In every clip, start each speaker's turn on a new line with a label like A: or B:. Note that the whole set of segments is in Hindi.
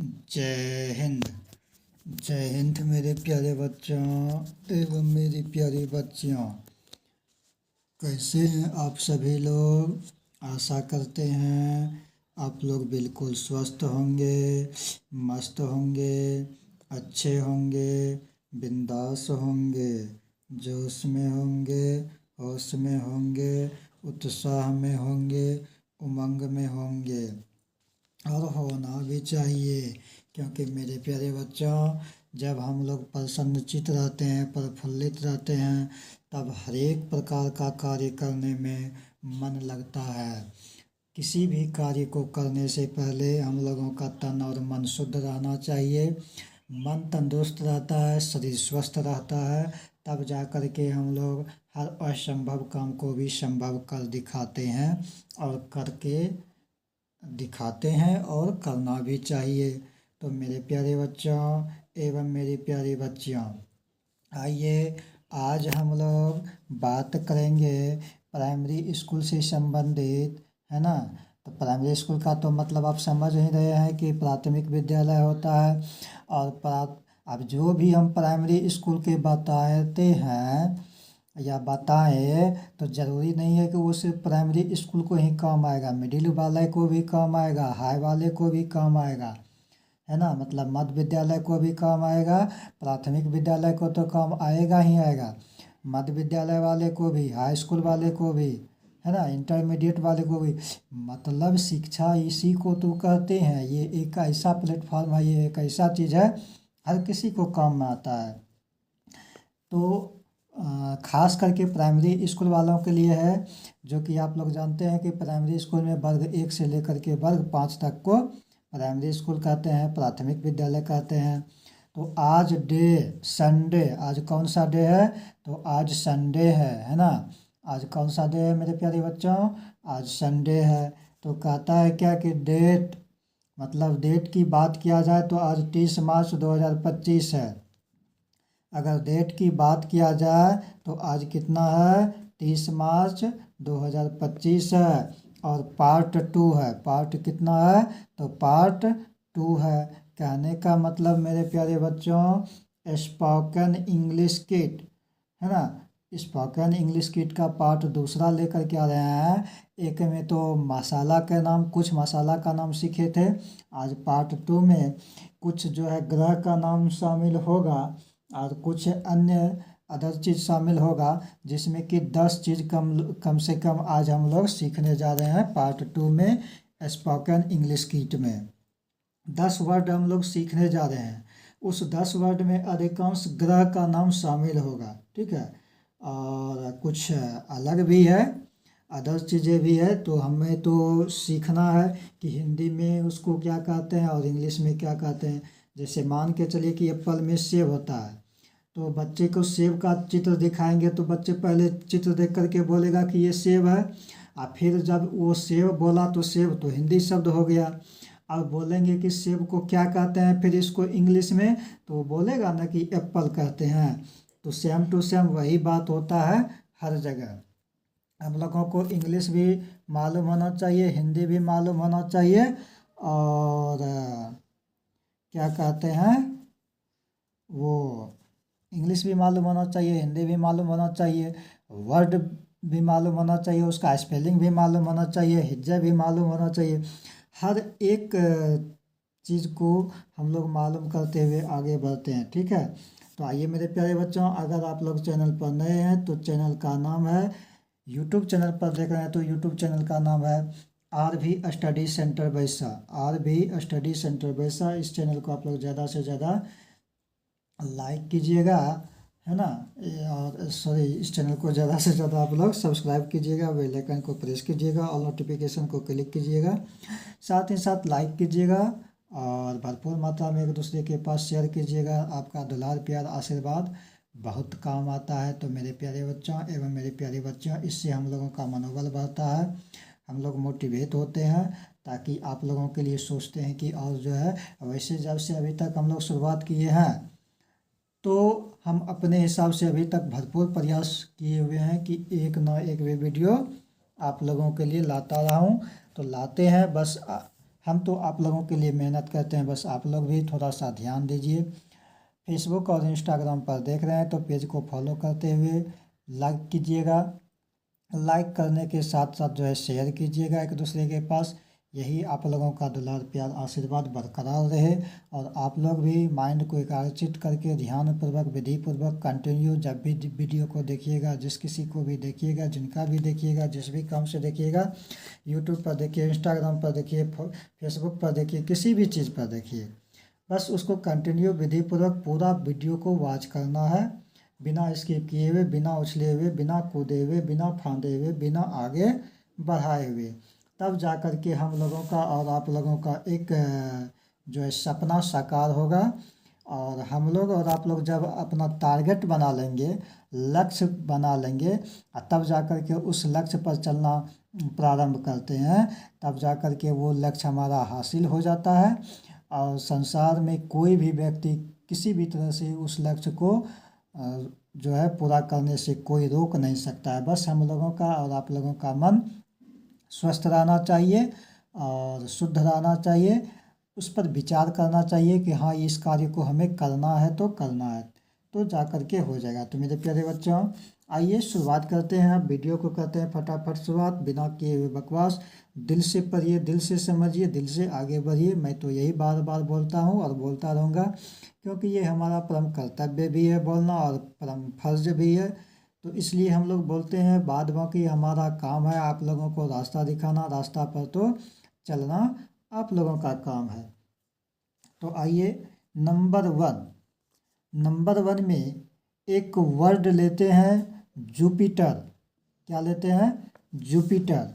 A: जय हिंद। जय हिंद मेरे प्यारे बच्चों एवं मेरी प्यारी बच्चियों। कैसे हैं आप सभी लोग? आशा करते हैं आप लोग बिल्कुल स्वस्थ होंगे, मस्त होंगे, अच्छे होंगे, बिंदास होंगे, जोश में होंगे, होश में होंगे, उत्साह में होंगे, उमंग में होंगे और होना भी चाहिए। क्योंकि मेरे प्यारे बच्चों, जब हम लोग प्रसन्नचित्त रहते हैं, प्रफुल्लित रहते हैं, तब हर एक प्रकार का कार्य करने में मन लगता है। किसी भी कार्य को करने से पहले हम लोगों का तन और मन शुद्ध रहना चाहिए। मन तंदुरुस्त रहता है, शरीर स्वस्थ रहता है, तब जा कर के हम लोग हर असंभव काम को भी संभव कर दिखाते हैं और करके दिखाते हैं और करना भी चाहिए। तो मेरे प्यारे बच्चों एवं मेरी प्यारी बच्चियों, आइए आज हम लोग बात करेंगे प्राइमरी स्कूल से संबंधित, है ना। तो प्राइमरी स्कूल का तो मतलब आप समझ ही रहे हैं कि प्राथमिक विद्यालय होता है। और अब जो भी हम प्राइमरी स्कूल के बताते हैं या बताएं तो ज़रूरी नहीं है कि वो सिर्फ प्राइमरी स्कूल को ही काम आएगा, मिडिल वाले को भी काम आएगा, हाई वाले को भी काम आएगा, है ना। मतलब मध्य विद्यालय को भी काम आएगा, प्राथमिक विद्यालय को तो काम आएगा ही आएगा, मध्य विद्यालय वाले को भी, हाई स्कूल वाले को भी, है ना, इंटरमीडिएट वाले को भी। मतलब शिक्षा इसी को तो कहते हैं। ये एक ऐसा प्लेटफॉर्म है, ये एक ऐसा चीज़ है हर किसी को काम में आता है। तो खास करके प्राइमरी स्कूल वालों के लिए है, जो कि आप लोग जानते हैं कि प्राइमरी स्कूल में वर्ग 1 से लेकर के वर्ग 5 तक को प्राइमरी स्कूल कहते हैं, प्राथमिक विद्यालय कहते हैं। तो आज डे संडे, आज कौन सा डे है? तो आज संडे है ना। आज कौन सा डे है मेरे प्यारे बच्चों? आज संडे है। तो कहता है क्या कि डेट, मतलब डेट की बात किया जाए तो आज 30 मार्च 2025 है। अगर डेट की बात किया जाए तो आज कितना है? 30 मार्च 2025 है। और पार्ट 2 है। पार्ट कितना है? तो पार्ट 2 है। कहने का मतलब मेरे प्यारे बच्चों, स्पोकन इंग्लिश किट, है ना, स्पोकन इंग्लिश किट का पार्ट दूसरा लेकर के आ रहे हैं। एक में तो मसाला के नाम, कुछ मसाला का नाम सीखे थे। आज पार्ट 2 में कुछ जो है ग्रह का नाम शामिल होगा और कुछ अन्य अदर चीज़ शामिल होगा, जिसमें कि 10 चीज़ कम से कम आज हम लोग सीखने जा रहे हैं पार्ट 2 में। स्पोकन इंग्लिश किट में 10 वर्ड हम लोग सीखने जा रहे हैं। उस 10 वर्ड में अधिकांश ग्रह का नाम शामिल होगा, ठीक है। और कुछ अलग भी है, अदर चीज़ें भी है। तो हमें तो सीखना है कि हिंदी में उसको क्या कहते हैं और इंग्लिश में क्या कहते हैं। जैसे मान के चलिए कि एप्पल में सेब होता है, तो बच्चे को सेब का चित्र दिखाएंगे तो बच्चे पहले चित्र देख करके बोलेगा कि ये सेब है। और फिर जब वो सेब बोला तो सेब तो हिंदी शब्द हो गया। अब बोलेंगे कि सेब को क्या कहते हैं फिर इसको इंग्लिश में, तो वो बोलेगा ना कि एप्पल कहते हैं। तो सेम टू सेम वही बात होता है हर जगह। हम लोगों को इंग्लिश भी मालूम होना चाहिए, हिंदी भी मालूम होना चाहिए, और क्या कहते हैं वो, इंग्लिश भी मालूम होना चाहिए, हिंदी भी मालूम होना चाहिए, वर्ड भी मालूम होना चाहिए, उसका स्पेलिंग भी मालूम होना चाहिए, हिज्जा भी मालूम होना चाहिए। हर एक चीज़ को हम लोग मालूम करते हुए आगे बढ़ते हैं, ठीक है। तो आइए मेरे प्यारे बच्चों, अगर आप लोग चैनल पर नए हैं तो चैनल का नाम है, यूट्यूब चैनल पर देख रहे हैं तो यूट्यूब चैनल का नाम है RV स्टडी सेंटर बैसा। RV स्टडी सेंटर बैसा। इस चैनल को आप लोग ज़्यादा से ज़्यादा लाइक कीजिएगा, है ना। और सॉरी, इस चैनल को ज़्यादा से ज़्यादा आप लोग सब्सक्राइब कीजिएगा, बेल आइकन को प्रेस कीजिएगा और नोटिफिकेशन को क्लिक कीजिएगा। साथ ही साथ लाइक कीजिएगा और भरपूर मात्रा में एक दूसरे के पास शेयर कीजिएगा। आपका दुलार प्यार आशीर्वाद बहुत काम आता है। तो मेरे प्यारे बच्चों एवं मेरी प्यारी बच्चियों, इससे हम लोगों का मनोबल बढ़ता है, हम लोग मोटिवेट होते हैं, ताकि आप लोगों के लिए सोचते हैं कि और जो है, वैसे जब से अभी तक हम लोग शुरुआत किए हैं तो हम अपने हिसाब से अभी तक भरपूर प्रयास किए हुए हैं कि एक ना एक वे वीडियो आप लोगों के लिए लाता रहा हूँ। तो लाते हैं, बस हम तो आप लोगों के लिए मेहनत करते हैं, बस आप लोग भी थोड़ा सा ध्यान दीजिए। फेसबुक और इंस्टाग्राम पर देख रहे हैं तो पेज को फॉलो करते हुए लाइक कीजिएगा। लाइक करने के साथ साथ जो है शेयर कीजिएगा एक दूसरे के पास। यही आप लोगों का दुलार प्यार आशीर्वाद बरकरार रहे और आप लोग भी माइंड को एकाग्रचित करके ध्यानपूर्वक विधिपूर्वक कंटिन्यू जब भी वीडियो को देखिएगा, जिस किसी को भी देखिएगा, जिनका भी देखिएगा, जिस भी काम से देखिएगा, यूट्यूब पर देखिए, इंस्टाग्राम पर देखिए, फेसबुक पर देखिए, किसी भी चीज़ पर देखिए, बस उसको कंटिन्यू विधिपूर्वक पूरा वीडियो को वॉच करना है, बिना स्किप किए हुए, बिना उछले हुए, बिना कूदे हुए, बिना फांदे हुए, बिना आगे बढ़ाए हुए। तब जा कर के हम लोगों का और आप लोगों का एक जो है सपना साकार होगा। और हम लोग और आप लोग जब अपना टारगेट बना लेंगे, लक्ष्य बना लेंगे, और तब जा कर के उस लक्ष्य पर चलना प्रारंभ करते हैं, तब जा कर के वो लक्ष्य हमारा हासिल हो जाता है। और संसार में कोई भी व्यक्ति किसी भी तरह से उस लक्ष्य को जो है पूरा करने से कोई रोक नहीं सकता है। बस हम लोगों का और आप लोगों का मन स्वस्थ रहना चाहिए और शुद्ध रहना चाहिए। उस पर विचार करना चाहिए कि हाँ, इस कार्य को हमें करना है तो करना है, तो जा कर के हो जाएगा। तो मेरे प्यारे बच्चों, आइए शुरुआत करते हैं। अब वीडियो को करते हैं फटाफट शुरुआत, बिना किए हुए बकवास। दिल से पढ़िए, दिल से समझिए, दिल से आगे बढ़िए। मैं तो यही बार बार बोलता हूँ और बोलता रहूँगा, क्योंकि ये हमारा परम कर्तव्य भी है बोलना और परम फर्ज भी है। तो इसलिए हम लोग बोलते हैं। बाद बाकी हमारा काम है आप लोगों को रास्ता दिखाना, रास्ता पर तो चलना आप लोगों का काम है। तो आइए नंबर वन में एक वर्ड लेते हैं, जुपिटर। क्या लेते हैं? जुपिटर।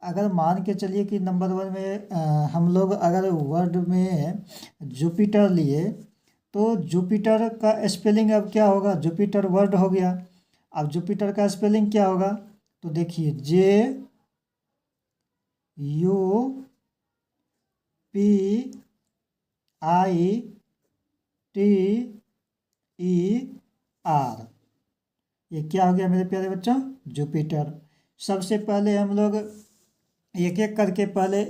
A: अगर मान के चलिए कि नंबर वन में हम लोग अगर वर्ड में जुपिटर लिए, तो जुपिटर का स्पेलिंग अब क्या होगा? जुपिटर वर्ड हो गया, अब जुपिटर का स्पेलिंग क्या होगा? तो देखिए, JUPITER। ये क्या हो गया मेरे प्यारे बच्चों? जुपिटर। सबसे पहले हम लोग एक एक करके पहले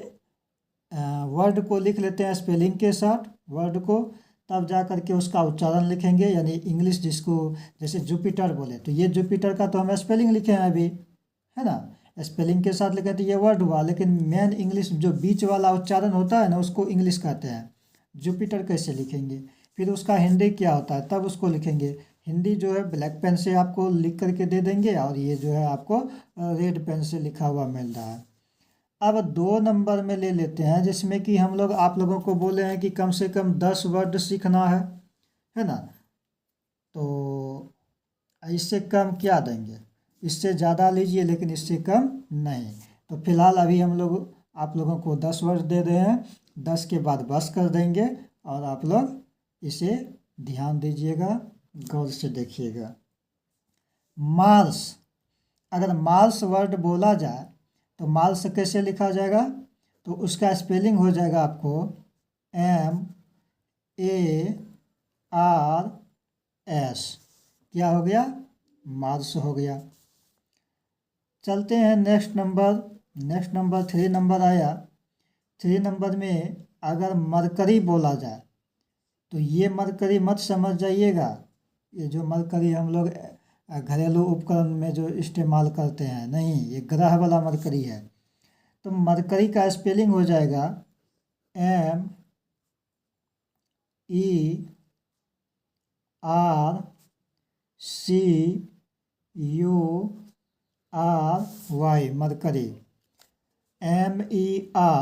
A: वर्ड को लिख लेते हैं स्पेलिंग के साथ वर्ड को, तब जा करके उसका उच्चारण लिखेंगे। यानी इंग्लिश जिसको जैसे जुपिटर बोले तो ये जुपिटर का तो हम स्पेलिंग लिखे हैं अभी, है ना? स्पेलिंग के साथ लिखे तो ये वर्ड हुआ, लेकिन मेन इंग्लिश जो बीच वाला उच्चारण होता है ना, उसको इंग्लिश कहते हैं। जुपिटर कैसे लिखेंगे? फिर उसका हिंदी क्या होता है, तब उसको लिखेंगे। हिंदी जो है ब्लैक पेन से आपको लिख करके दे देंगे, और ये जो है आपको रेड पेन से लिखा हुआ मिल रहा है। अब 2 नंबर में ले लेते हैं, जिसमें कि हम लोग आप लोगों को बोले हैं कि कम से कम 10 वर्ड सीखना है ना? तो इससे कम क्या देंगे? इससे ज़्यादा लीजिए, लेकिन इससे कम नहीं। तो फिलहाल अभी हम लोग आप लोगों को 10 वर्ड दे रहे हैं, 10 के बाद बस कर देंगे। और आप लोग इसे ध्यान दीजिएगा, गौर से देखिएगा। मार्स। अगर मार्स वर्ड बोला जाए तो मार्स कैसे लिखा जाएगा? तो उसका स्पेलिंग हो जाएगा आपको MARS। क्या हो गया? मार्स हो गया। चलते हैं नेक्स्ट नंबर 3 नंबर आया। 3 नंबर में अगर मरकरी बोला जाए तो ये मरकरी मत समझ जाइएगा। ये जो मरकरी हम लोग घरेलू उपकरण में जो इस्तेमाल करते हैं, नहीं, ये ग्रह वाला मरकरी है। तो मरकरी का स्पेलिंग हो जाएगा MERCURY। मरकरी MERCURY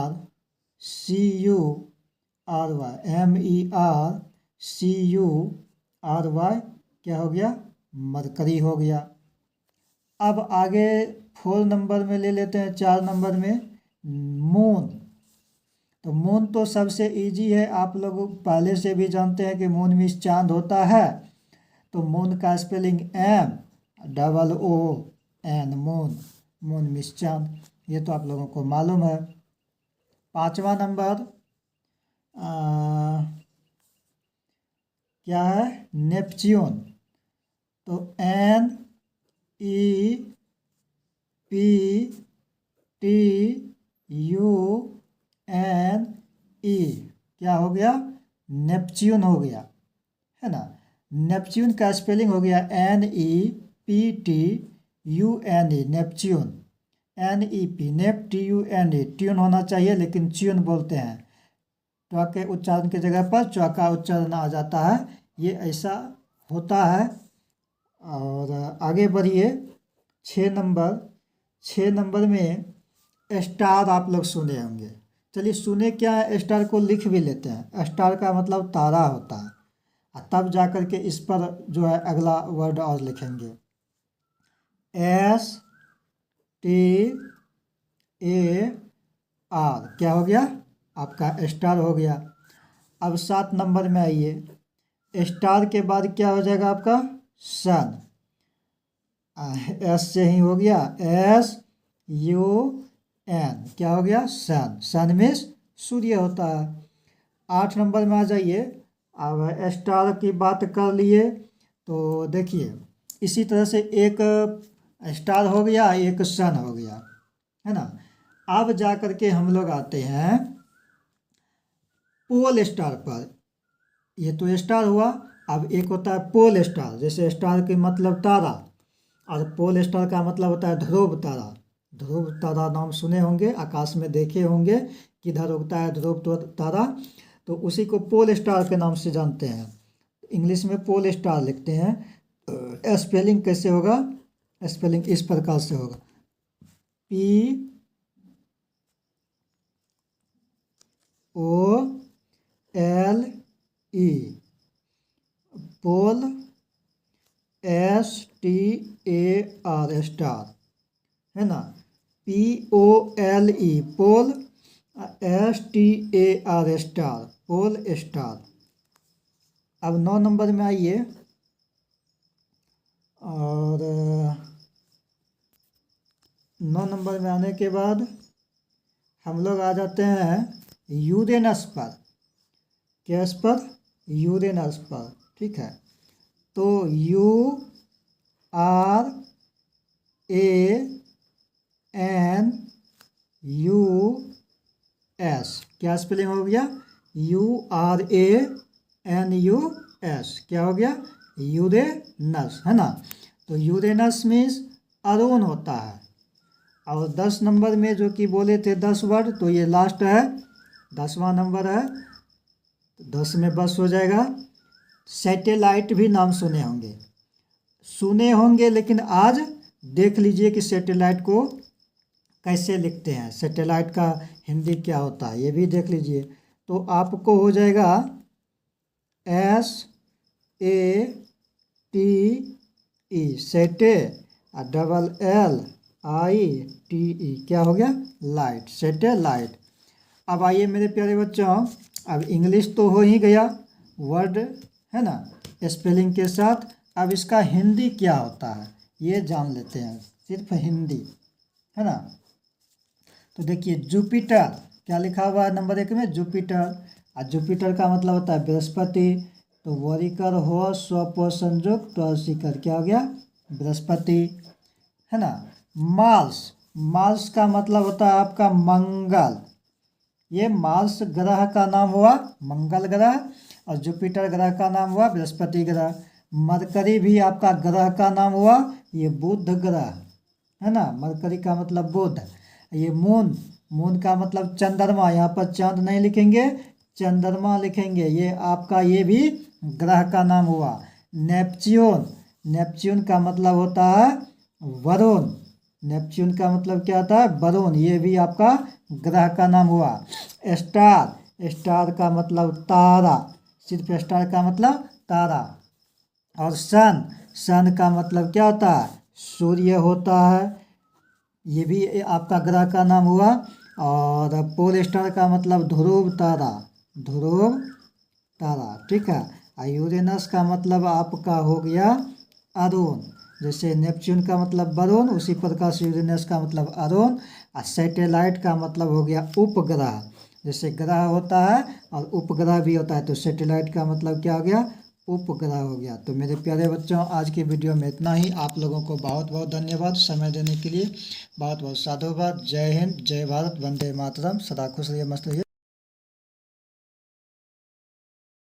A: क्या हो गया? मरकरी हो गया। अब आगे 4 नंबर में ले लेते हैं, 4 नंबर में मून। तो मून तो सबसे इजी है, आप लोग पहले से भी जानते हैं कि मून मीन्स चांद होता है। तो मून का स्पेलिंग MOON, मून मीन्स चांद। ये तो आप लोगों को मालूम है। 5वां नंबर क्या है? नेपच्यून। तो NEPTUNE। एन ई, क्या हो गया, नेपच्यून हो गया, है ना। नेपच्यून का स्पेलिंग हो गया NEPTUNE, Neptune. NEP, nap TUNE, tune होना चाहिए लेकिन च्यून बोलते हैं। ट्वा के उच्चारण की जगह पर च्वा का उच्चारण आ जाता है, ये ऐसा होता है। और आगे बढ़िए, 6 नंबर। 6 नंबर में स्टार आप लोग सुने होंगे। चलिए सुने क्या है, स्टार को लिख भी लेते हैं। स्टार का मतलब तारा होता है, और तब जा कर के इस पर जो है अगला वर्ड और लिखेंगे। STAR, क्या हो गया, आपका स्टार हो गया। अब 7 नंबर में आइए। स्टार के बाद क्या हो जाएगा आपका, सन। एस से ही हो गया, SUN, क्या हो गया, सन। सन में सूर्य होता है। 8 नंबर में आ जाइए। अब स्टार की बात कर लिए तो देखिए, इसी तरह से एक स्टार हो गया, एक सन हो गया, है ना। अब जा कर के हम लोग आते हैं पोल स्टार पर। ये तो स्टार हुआ। अब एक होता है पोल स्टार, जैसे स्टार के मतलब तारा, और पोल स्टार का मतलब होता है ध्रुव तारा। ध्रुव तारा नाम सुने होंगे, आकाश में देखे होंगे किधर उगता है ध्रुव तारा, तो उसी को पोल स्टार के नाम से जानते हैं। इंग्लिश में पोल स्टार लिखते हैं। स्पेलिंग कैसे होगा, स्पेलिंग इस प्रकार से होगा, POLE, पोल, STAR, स्टार, है ना। POLE, पोल, STAR, स्टार, पोल स्टार। अब 9 नंबर में आइए, और 9 नंबर में आने के बाद हम लोग आ जाते हैं यूरेनस पर। किस पर, यूरेनस पर, ठीक है। तो URANUS, क्या स्पेलिंग हो गया, URANUS, क्या हो गया, यूरेनस, है ना। तो यूरेनस मीन्स अरुण होता है। और 10 नंबर में जो कि बोले थे 10 वर्ड, तो ये लास्ट है, 10वां नंबर है। तो 10 में बस हो जाएगा। सैटेलाइट भी नाम सुने होंगे, लेकिन आज देख लीजिए कि सैटेलाइट को कैसे लिखते हैं, सैटेलाइट का हिंदी क्या होता है, ये भी देख लीजिए। तो आपको हो जाएगा SATE, सेटे, LLITE, क्या हो गया, लाइट, सैटेलाइट। अब आइए मेरे प्यारे बच्चों, अब इंग्लिश तो हो ही गया वर्ड, है ना, स्पेलिंग के साथ। अब इसका हिंदी क्या होता है ये जान लेते हैं, सिर्फ हिंदी, है ना। तो देखिए जुपिटर, क्या लिखा हुआ है नंबर 1 में, जुपिटर। और जुपिटर का मतलब होता है बृहस्पति। तो वरिकर हो स्वप संयुक्त तो शिखर, क्या हो गया, बृहस्पति, है ना। मार्स, मार्स का मतलब होता है आपका मंगल। ये मार्स ग्रह का नाम हुआ मंगल ग्रह, और जुपिटर ग्रह का नाम हुआ बृहस्पति ग्रह। मरकरी भी आपका ग्रह का नाम हुआ, ये बुध ग्रह, है ना। मरकरी का मतलब बुध। ये मून, मून का मतलब चंद्रमा, यहाँ पर चांद नहीं लिखेंगे, चंद्रमा लिखेंगे। ये आपका ये भी ग्रह का नाम हुआ। नेपच्यून, नेपच्यून का मतलब होता है वरुण। नेपच्यून का मतलब क्या होता है, वरुण। ये भी आपका ग्रह का नाम हुआ। स्टार, स्टार का मतलब तारा, सिर्फ स्टार का मतलब तारा। और सन, सन का मतलब क्या होता है, सूर्य होता है, ये भी आपका ग्रह का नाम हुआ। और पोल स्टार का मतलब ध्रुव तारा, ध्रुव तारा, ठीक है। और यूरेनस का मतलब आपका हो गया अरुण, जैसे नेपच्यून का मतलब वरुण, उसी प्रकार से यूरेनस का मतलब अरुण। और सैटेलाइट का मतलब हो गया उपग्रह, जैसे ग्रह होता है और उपग्रह भी होता है, तो सैटेलाइट का मतलब क्या हो गया, उपग्रह हो गया। तो मेरे प्यारे बच्चों, आज की वीडियो में इतना ही। आप लोगों को बहुत बहुत धन्यवाद समय देने के लिए। बहुत बहुत साधुवाद। जय हिंद, जय भारत, वंदे मातरम। सदा खुश रहिए, मस्त रहिए।